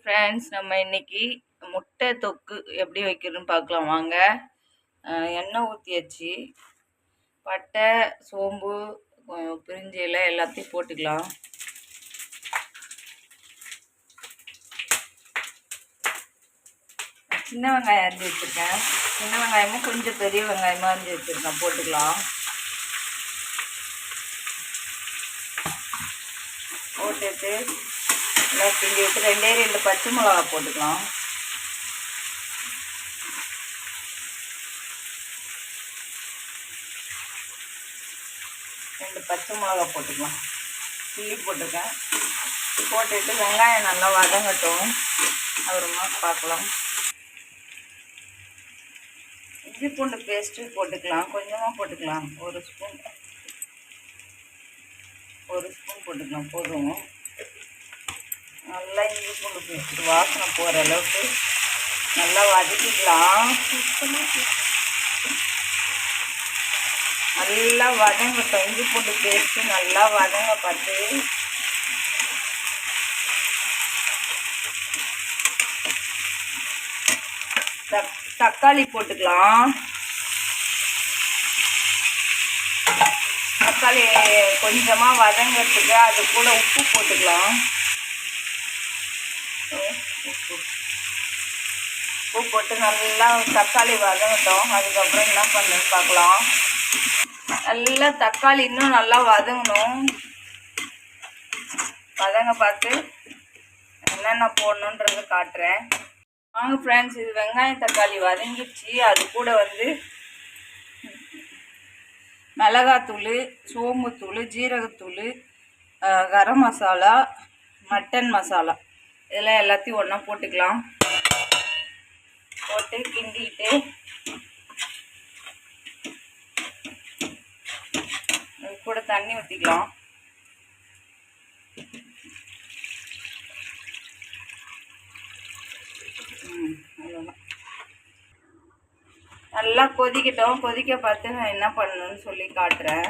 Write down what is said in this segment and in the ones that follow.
Friends, நம்ம இன்னைக்கு முட்டை தொக்கு எப்படி வைக்கிறதுன்னு பார்க்கலாம் வாங்க. எண்ணெய் ஊற்றியாச்சு. பட்டை, சோம்பு, பிரிஞ்சி இலை எல்லாத்தையும் போட்டுக்கலாம். சின்ன வெங்காயம் அரிஞ்சு வச்சுருக்கேன். சின்ன வெங்காயமும் கொஞ்சம் பெரிய வெங்காயமாக அரிஞ்சு வச்சுருக்கேன், போட்டுக்கலாம். போட்டுட்டு எல்லாம் கிண்டி விட்டு 2 பச்சை மிளகா போட்டுக்கலாம். பச்சை மிளகா போட்டுக்கலாம். சில்லி போட்டிருக்கேன். போட்டுட்டு வெங்காயம் நல்லா வதங்கட்டும், அப்புறமா பார்க்கலாம். இஞ்சி பூண்டு பேஸ்ட்டு போட்டுக்கலாம். கொஞ்சமாக போட்டுக்கலாம். ஒரு ஸ்பூன் போட்டுக்கலாம், போதும். நல்லா இஞ்சி பூண்டு பேஸ்ட்டு வாசனை போகிற அளவுக்கு நல்லா வதக்கிக்கலாம். நல்லா வதங்கட்டும். இஞ்சி பூண்டு பேஸ்ட்டு நல்லா வதங்க பார்த்து தக்காளி போட்டுக்கலாம். தக்காளி கொஞ்சமாக வதங்கிறதுக்கு அது கூட உப்பு போட்டுக்கலாம். உப்பு போட்டு நல்லா தக்காளி வதங்கட்டும். அதுக்கப்புறம் என்ன பண்ணுன்னு பார்க்கலாம். நல்லா தக்காளி இன்னும் நல்லா வதங்கணும். வதங்க பார்த்து என்னென்ன போடணுன்றது காட்டுறேன் வாங்க ஃப்ரெண்ட்ஸ். இது வெங்காயம் தக்காளி வதங்கிடுச்சு. அது கூட மிளகாத்தூள், சோம்புத்தூள், ஜீரகத்தூள், கரம் மசாலா, மட்டன் மசாலா, இதெல்லாம் எல்லாத்தையும் ஒன்றா போட்டுக்கலாம். போட்டு கிண்டிட்டு அது கூட தண்ணி ஊற்றிக்கலாம். அவ்வளோதான். நல்லா கொதிக்கட்டும். கொதிக்க பார்த்து நான் என்ன பண்ணணும்னு சொல்லி காட்டுறேன்.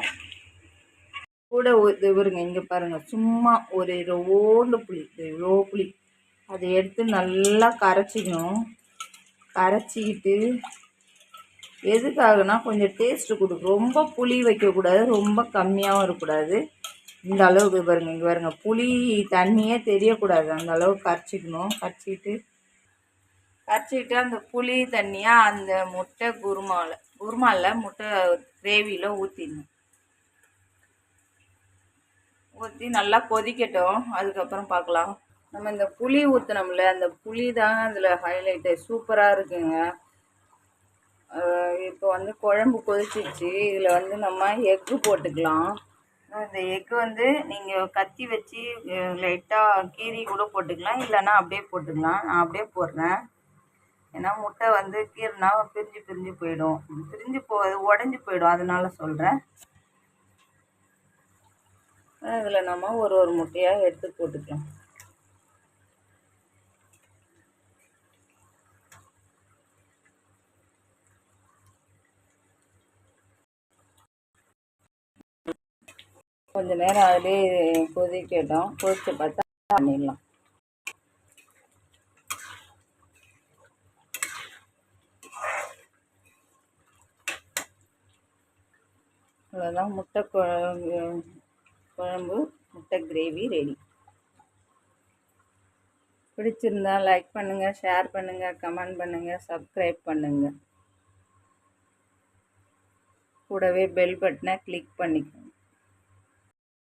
கூட இது வருங்க, இங்கே பாருங்கள், சும்மா ஒரு ரோண்டு புளி, இவ்வளோ புளி அதை எடுத்து நல்லா கரைச்சிக்கணும். கரைச்சிக்கிட்டு எதுக்காகனா கொஞ்சம் டேஸ்ட்டு கொடுக்கும். ரொம்ப புளி வைக்கக்கூடாது, ரொம்ப கம்மியாகவும் இருக்கக்கூடாது. இந்த அளவுக்கு பாருங்க, இங்கே பாருங்க, புளி தண்ணியே தெரியக்கூடாது, அந்த அளவுக்கு கரைச்சிக்கணும். கரைச்சிக்கிட்டு அந்த புளி தண்ணியாக அந்த முட்டை குருமாவில் முட்டை கிரேவியில் ஊற்றிடணும். ஊற்றி நல்லா கொதிக்கட்டும். அதுக்கப்புறம் பார்க்கலாம். நம்ம இந்த புளி ஊற்றினோம்ல, அந்த புளி தாங்க அதில் ஹைலைட்டு. சூப்பராக இருக்குங்க. இப்போ குழம்பு கொதிச்சிச்சு. இதில் நம்ம எக்கு போட்டுக்கலாம். இந்த எக்கு நீங்கள் கத்தி வச்சு லைட்டாக கீரி கூட போட்டுக்கலாம், இல்லைன்னா அப்படியே போட்டுக்கலாம். நான் அப்படியே போடுறேன். ஏன்னா முட்டை கீரைனா பிரிஞ்சு போயிடும். உடஞ்சி போயிடும், அதனால சொல்கிறேன். இதில் நம்ம ஒரு முட்டையாக எடுத்து போட்டுக்கலாம். கொஞ்ச நேரம் அதிலே கொதிக்கட்டும். கொதிச்சு பார்த்தா பண்ணிடலாம். அவ்வளோதான், முட்டை குழம்பு முட்டை கிரேவி ரெடி. பிடிச்சிருந்தா லைக் பண்ணுங்கள், ஷேர் பண்ணுங்கள், கமெண்ட் பண்ணுங்கள், சப்ஸ்கிரைப் பண்ணுங்கள். கூடவே பெல் பட்டனை கிளிக் பண்ணிக்கோங்க.